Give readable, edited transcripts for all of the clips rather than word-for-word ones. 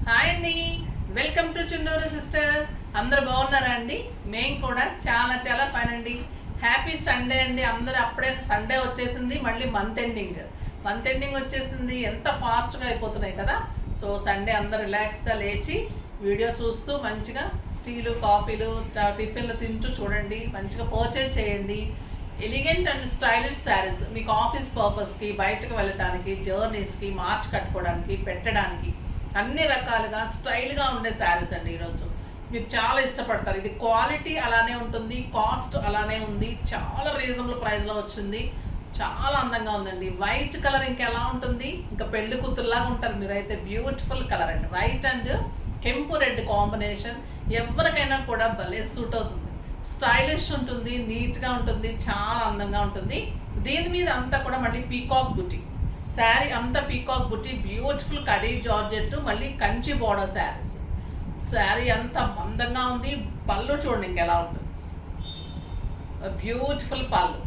Hi అండి, welcome to Chunduru sisters. అందరు బాగున్నారా అండి? మేము కూడా చాలా చాలా ఫైన్ అండి. హ్యాపీ సండే అండి. అందరూ అప్పుడే సండే వచ్చేసింది, మళ్ళీ మంత్ ఎండింగ్ వచ్చేసింది. ఎంత ఫాస్ట్గా అయిపోతున్నాయి కదా. సో సండే అందరు రిలాక్స్గా లేచి వీడియో చూస్తూ మంచిగా టీలు కాఫీలు టిఫిన్లు తింటూ చూడండి, మంచిగా పర్చేజ్ చేయండి. ఎలిగెంట్ అండ్ స్టైలిష్ శారీస్ మీకు ఆఫీస్ పర్పస్కి, బయటకు వెళ్ళటానికి, జర్నీస్కి, మార్చ్ కట్టుకోవడానికి, పెట్టడానికి అన్ని రకాలుగా స్టైల్గా ఉండే శారీస్ అండి. ఈరోజు మీరు చాలా ఇష్టపడతారు. ఇది క్వాలిటీ అలానే ఉంటుంది, కాస్ట్ అలానే ఉంది, చాలా రీజనబుల్ ప్రైస్లో వచ్చింది. చాలా అందంగా ఉందండి. వైట్ కలర్ ఇంకెలా ఉంటుంది, ఇంకా పెళ్లి కూతురులాగా ఉంటారు మీరైతే. బ్యూటిఫుల్ కలర్ అండి, వైట్ అండ్ కెంపు రెడ్ కాంబినేషన్. ఎవరికైనా కూడా భలే సూట్ అవుతుంది. స్టైలిష్ ఉంటుంది, నీట్గా ఉంటుంది, చాలా అందంగా ఉంటుంది. దీని మీద అంతా కూడా మళ్ళీ పీకాక్ బుటీ శారీ, అంతా పీకాక్ బుటీ, బ్యూటిఫుల్ కడీ జార్జెట్, మళ్ళీ కంచి బోర్డర్ శారీస్. శారీ అంతా అందంగా ఉంది. పళ్ళు చూడండి ఇంకెలా ఉంటుంది, బ్యూటిఫుల్ పళ్ళు,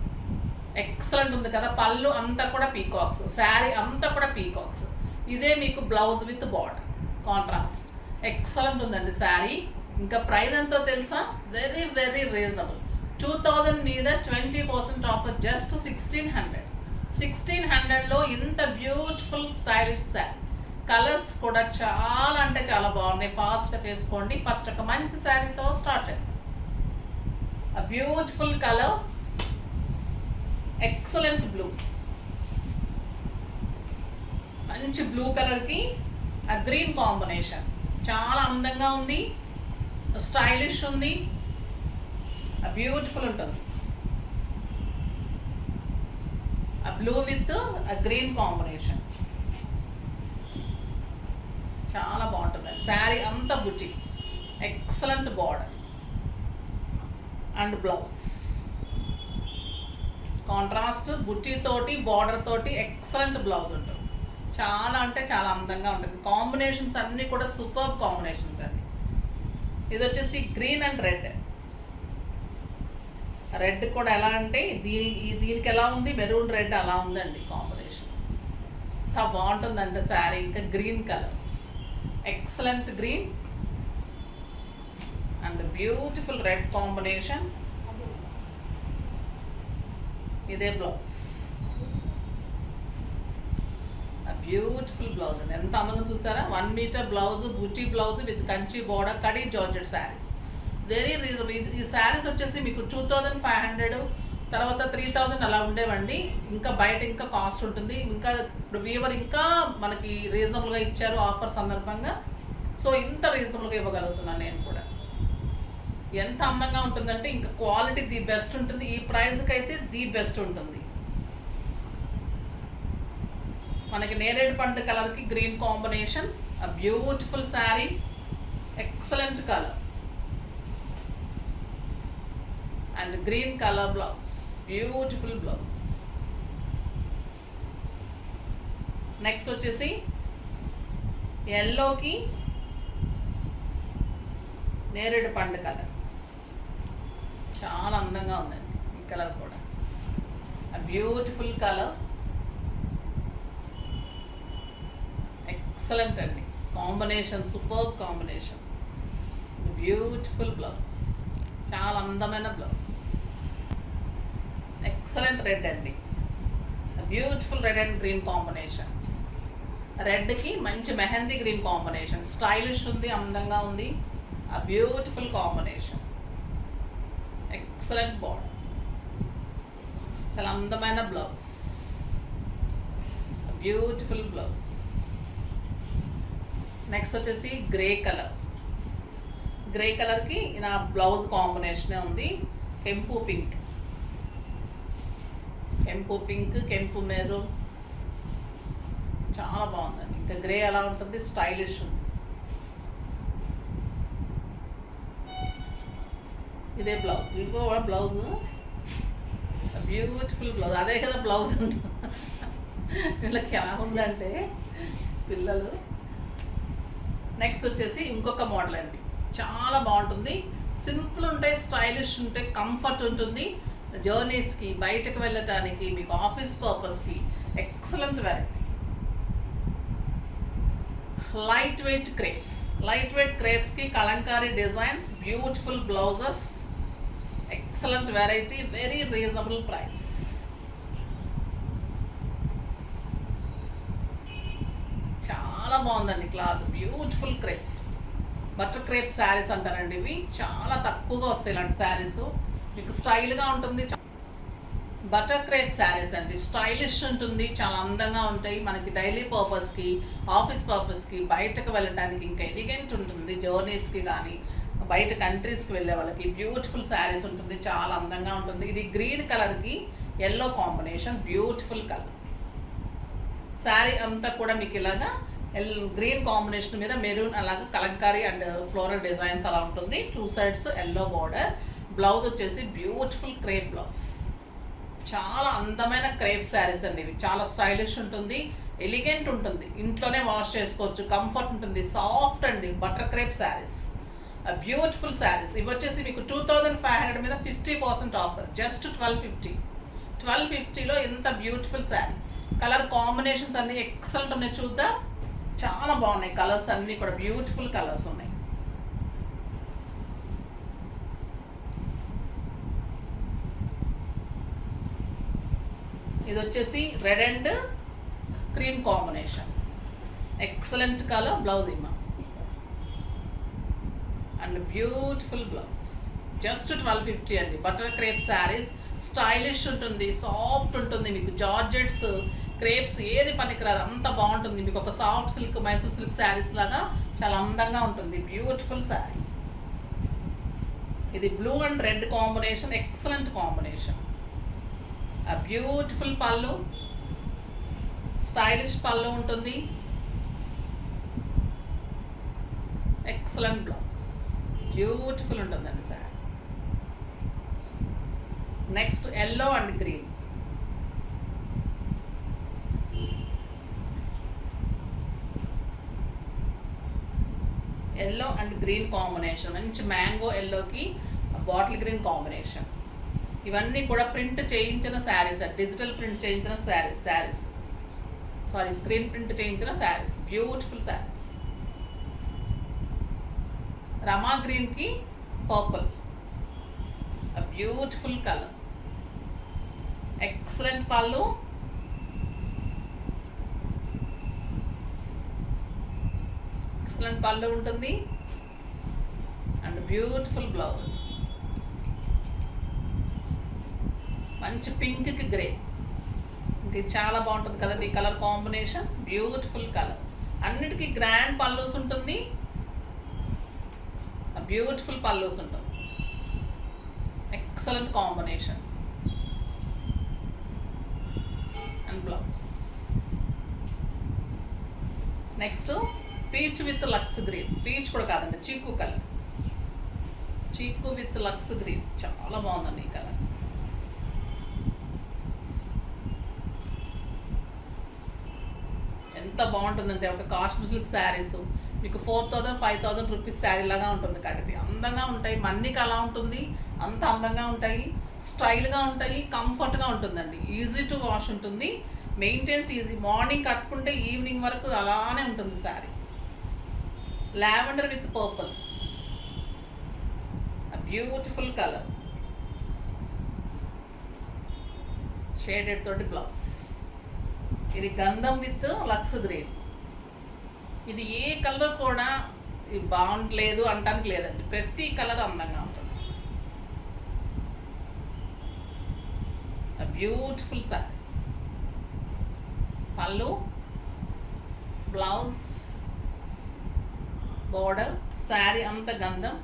ఎక్సలెంట్ ఉంది కదా. పళ్ళు అంతా కూడా పీకాక్స్, శారీ అంతా కూడా పీకాక్స్. ఇదే మీకు blouse with border contrast. Excellent ఉందండి శారీ. ఇంకా ప్రైస్ ఎంతో తెలుసా? Very very reasonable. 2000 మీద 20% ఆఫర్, జస్ట్ 1600లో ఇంత బ్యూటిఫుల్ స్టైలిష్ శారీ. కలర్స్ కూడా చాలా అంటే చాలా బాగున్నాయి. ఫాస్ట్గా చేసుకోండి. ఫస్ట్ ఒక మంచి శారీతో స్టార్ట్ చేయండి. ఆ బ్యూటిఫుల్ కలర్, ఎక్సలెంట్ బ్లూ, మంచి బ్లూ కలర్కి ఆ గ్రీన్ కాంబినేషన్ చాలా అందంగా ఉంది, స్టైలిష్ ఉంది, బ్యూటిఫుల్ ఉంటుంది. ఆ బ్లూ విత్ ఆ గ్రీన్ కాంబినేషన్ చాలా బాగుంటుంది. శారీ అంతా బుట్టి, excellent border and blouse contrast, బుట్టి తోటి బార్డర్ తోటి ఎక్సలెంట్ బ్లౌజ్ ఉంటుంది. చాలా అంటే చాలా అందంగా ఉంటుంది. కాంబినేషన్స్ అన్నీ కూడా సూపర్ కాంబినేషన్స్ అండి. ఇది వచ్చేసి గ్రీన్ అండ్ రెడ్. రెడ్ కూడా ఎలా అంటే దీనికి ఎలా ఉంది, మెరూన్ రెడ్ అలా ఉందండి కాంబినేషన్. ఎంత బాగుంటుందంటే శారీ. ఇంకా green colour, excellent green and beautiful red combination. ఇదే బ్లౌజ్, బ్యూటిఫుల్ బ్లౌజ్ అండి. ఎంత అందంగా చూసారా. 1 మీటర్ బ్లౌజ్, బూటీ బ్లౌజ్ విత్ కంచి బోర్డర్, కడీ జార్జెట్ శారీస్. Very reasonable. ఈ శారీస్ వచ్చేసి మీకు 2500, తర్వాత 3000 అలా ఉండేవండి. ఇంకా బయట ఇంకా కాస్ట్ ఉంటుంది. ఇంకా ఇప్పుడు వీవర్ ఇంకా మనకి రీజనబుల్గా ఇచ్చారు ఆఫర్ సందర్భంగా. సో ఇంత రీజనబుల్గా ఇవ్వగలుగుతున్నాను నేను కూడా. ఎంత అందంగా ఉంటుందంటే ఇంకా క్వాలిటీ ది బెస్ట్ ఉంటుంది. ఈ ప్రైస్కి అయితే ది బెస్ట్ ఉంటుంది. మనకి నేరేడు పండు కలర్కి గ్రీన్ కాంబినేషన్, ఆ beautiful sari, excellent colour and green colour blouse, beautiful blouse. Next వచ్చేసి ఎల్లోకి నేరేడు పండు కలర్, చాలా అందంగా ఉందండి ఈ కలర్ కూడా. ఆ బ్యూటిఫుల్ కలర్, ఎక్సలెంట్ అండి combination, super combination. Beautiful blouse, చాలా అందమైన బ్లౌజ్, ఎక్సలెంట్ రెడ్ అండి. Beautiful red and green combination. రెడ్కి మంచి మెహందీ గ్రీన్ కాంబినేషన్, స్టైలిష్ ఉంది, అందంగా ఉంది. ఆ బ్యూటిఫుల్ కాంబినేషన్, ఎక్సలెంట్ బార్డర్, చాలా అందమైన బ్లౌజ్, బ్యూటిఫుల్ బ్లౌజ్. నెక్స్ట్ వచ్చేసి గ్రే కలర్. గ్రే కలర్కి నా బ్లౌజ్ కాంబినేషనే ఉంది. కెంపు పింక్, కెంపు మెరూన్, చాలా బాగుందండి. ఇంకా గ్రే ఎలా ఉంటుంది, స్టైలిష్ ఉంది. ఇదే బ్లౌజ్, ఇవో బ్లౌజ్, బ్యూటిఫుల్ బ్లౌజ్. అదే కదా బ్లౌజ్ వీళ్ళకి ఎలా ఉందంటే పిల్లలు. నెక్స్ట్ వచ్చేసి ఇంకొక మోడల్ అండి, చాలా బాగుంటుంది. సింపుల్ ఉంటాయి, స్టైలిష్ ఉంటాయి, కంఫర్ట్ ఉంటుంది. జర్నీస్కి, బయటకు వెళ్ళటానికి, మీకు ఆఫీస్ పర్పస్కి ఎక్సలెంట్ వెరైటీ. లైట్ వెయిట్ క్రేప్స్కి Kalamkari designs, beautiful blouses, excellent variety, very reasonable price. చాలా బాగుందండి cloth, beautiful crepe, butter crepe sarees అంటారండి ఇవి. చాలా తక్కువగా వస్తాయి ఇలాంటి శారీస్, మీకు స్టైల్గా ఉంటుంది. బటర్ క్రేప్ శారీస్ అండి, స్టైలిష్ ఉంటుంది, చాలా అందంగా ఉంటాయి. మనకి డైలీ పర్పస్కి, ఆఫీస్ పర్పస్కి, బయటకు వెళ్ళడానికి ఇంకా ఎలిగెంట్ ఉంటుంది. జర్నీస్కి కానీ బయట కంట్రీస్కి వెళ్ళే వాళ్ళకి బ్యూటిఫుల్ శారీస్ ఉంటుంది, చాలా అందంగా ఉంటుంది. ఇది గ్రీన్ కలర్కి yellow combination, beautiful colour. Sari అంతా కూడా మీకు ఇలాగా గ్రీన్ కాంబినేషన్ మీద మెరూన్ అలాగా కలంకారీ అండ్ ఫ్లోరల్ డిజైన్స్ అలా ఉంటుంది. 2 sides ఎల్లో బార్డర్. బ్లౌజ్ వచ్చేసి బ్యూటిఫుల్ క్రేప్ బ్లౌజ్. చాలా అందమైన క్రేప్ శారీస్ అండి ఇవి. చాలా స్టైలిష్ ఉంటుంది, ఎలిగెంట్ ఉంటుంది, ఇంట్లోనే వాష్ చేసుకోవచ్చు, కంఫర్ట్ ఉంటుంది, సాఫ్ట్ అండి. Butter crepe saris, beautiful saris. ఇవి వచ్చేసి మీకు 2500 మీద 50% ఆఫర్, జస్ట్ 1250లో ఇంత బ్యూటిఫుల్ శారీ. కలర్ కాంబినేషన్స్ అన్నీ ఎక్సలెంట్ ఉన్నాయి, చూద్దాం. చాలా బాగున్నాయి కలర్స్ అన్నీ కూడా, బ్యూటిఫుల్ కలర్స్ ఉన్నాయి. ఇది వచ్చేసి red and cream combination, excellent colour. Blouse ఇమ్మా అండ్ బ్యూటిఫుల్ బ్లౌజ్, జస్ట్ 1250 అండి. బటర్ క్రేప్ శారీస్, స్టైలిష్ ఉంటుంది, సాఫ్ట్ ఉంటుంది, మీకు జార్జెట్స్ క్రేప్స్ ఏది పనికిరాదు, అంత బాగుంటుంది. మీకు ఒక soft silk, Mysore silk saris లాగా చాలా అందంగా ఉంటుంది, బ్యూటిఫుల్ శారీ. ఇది blue and red combination, excellent combination. Beautiful పళ్ళు, స్టైలిష్ పళ్ళు ఉంటుంది, ఎక్సలెంట్ బ్లౌజ్, బ్యూటిఫుల్ ఉంటుందండి sari. Next yellow and green. Yellow and green combination, మంచి మ్యాంగో ఎల్లోకి బాటిల్ గ్రీన్ కాంబినేషన్. ఇవన్నీ కూడా ప్రింట్ చేయించిన శారీస్, డిజిటల్ ప్రింట్ చేయించిన శారీస్, స్క్రీన్ ప్రింట్ చేయించిన శారీస్, బ్యూటిఫుల్ శారీస్. రమా గ్రీన్కి పర్పుల్, బ్యూటిఫుల్ కలర్, ఎక్సలెంట్ పళ్ళు, ఎక్సలెంట్ పళ్ళు ఉంటుంది అండ్ బ్యూటిఫుల్ బ్లౌజ్. మంచి పింక్కి గ్రే, ఇది చాలా బాగుంటుంది కదండి ఈ కలర్ కాంబినేషన్, బ్యూటిఫుల్ కలర్. అన్నిటికీ గ్రాండ్ పల్లూస్ ఉంటుంది, బ్యూటిఫుల్ పల్లూస్ ఉంటుంది, excellent combination and blouse. Next peach with లక్స్ గ్రీన్, పీచ్ కూడా కాదండి, చీకు కలర్, చీకు విత్ లక్స్ గ్రీన్, చాలా బాగుందండి ఈ కలర్. ఎంత బాగుంటుందంటే ఒక కాశ్మీర్ సిల్క్ శారీస్ మీకు 4000-5000 రూపీస్ శారీ లాగా ఉంటుంది. కడితే అందంగా ఉంటాయి, మన్నీకి అలా ఉంటుంది, అంత అందంగా ఉంటాయి, స్టైల్గా ఉంటాయి, కంఫర్ట్గా ఉంటుందండి, ఈజీ టు వాష్ ఉంటుంది, మెయింటెన్స్ ఈజీ. మార్నింగ్ కట్టుకుంటే ఈవినింగ్ వరకు అలానే ఉంటుంది sari. Lavender with purple, beautiful colour, shaded తోటి బ్లౌజ్. ఇది గంధం విత్ లక్స్ గ్రీన్. ఇది ఏ కలర్ కూడా బాగుండలేదు అంటానికి లేదండి, ప్రతి కలర్ అందంగా ఉంటుంది. బ్యూటిఫుల్ సారీ, పళ్ళు, బ్లౌజ్, బోర్డర్, శారీ అంత గంధం,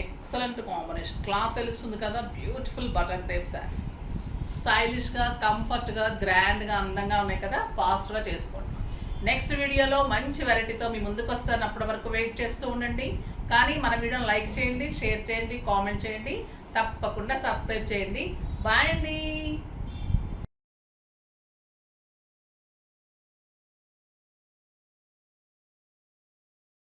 ఎక్సలెంట్ కాంబినేషన్. క్లాత్ తెలుస్తుంది కదా, బ్యూటిఫుల్ బటర్ క్రేప్ శారీస్, స్టైలిష్గా, కంఫర్ట్గా, గ్రాండ్గా, అందంగా ఉన్నాయి కదా. ఫాస్ట్గా చేసుకోండి. నెక్స్ట్ వీడియోలో మంచి వెరైటీతో మీ ముందుకు వస్తాను. అప్పటి వరకు వెయిట్ చేస్తూ ఉండండి. కానీ మన వీడియోని లైక్ చేయండి, షేర్ చేయండి, కామెంట్ చేయండి, తప్పకుండా సబ్స్క్రైబ్ చేయండి. బాయ్ అండి.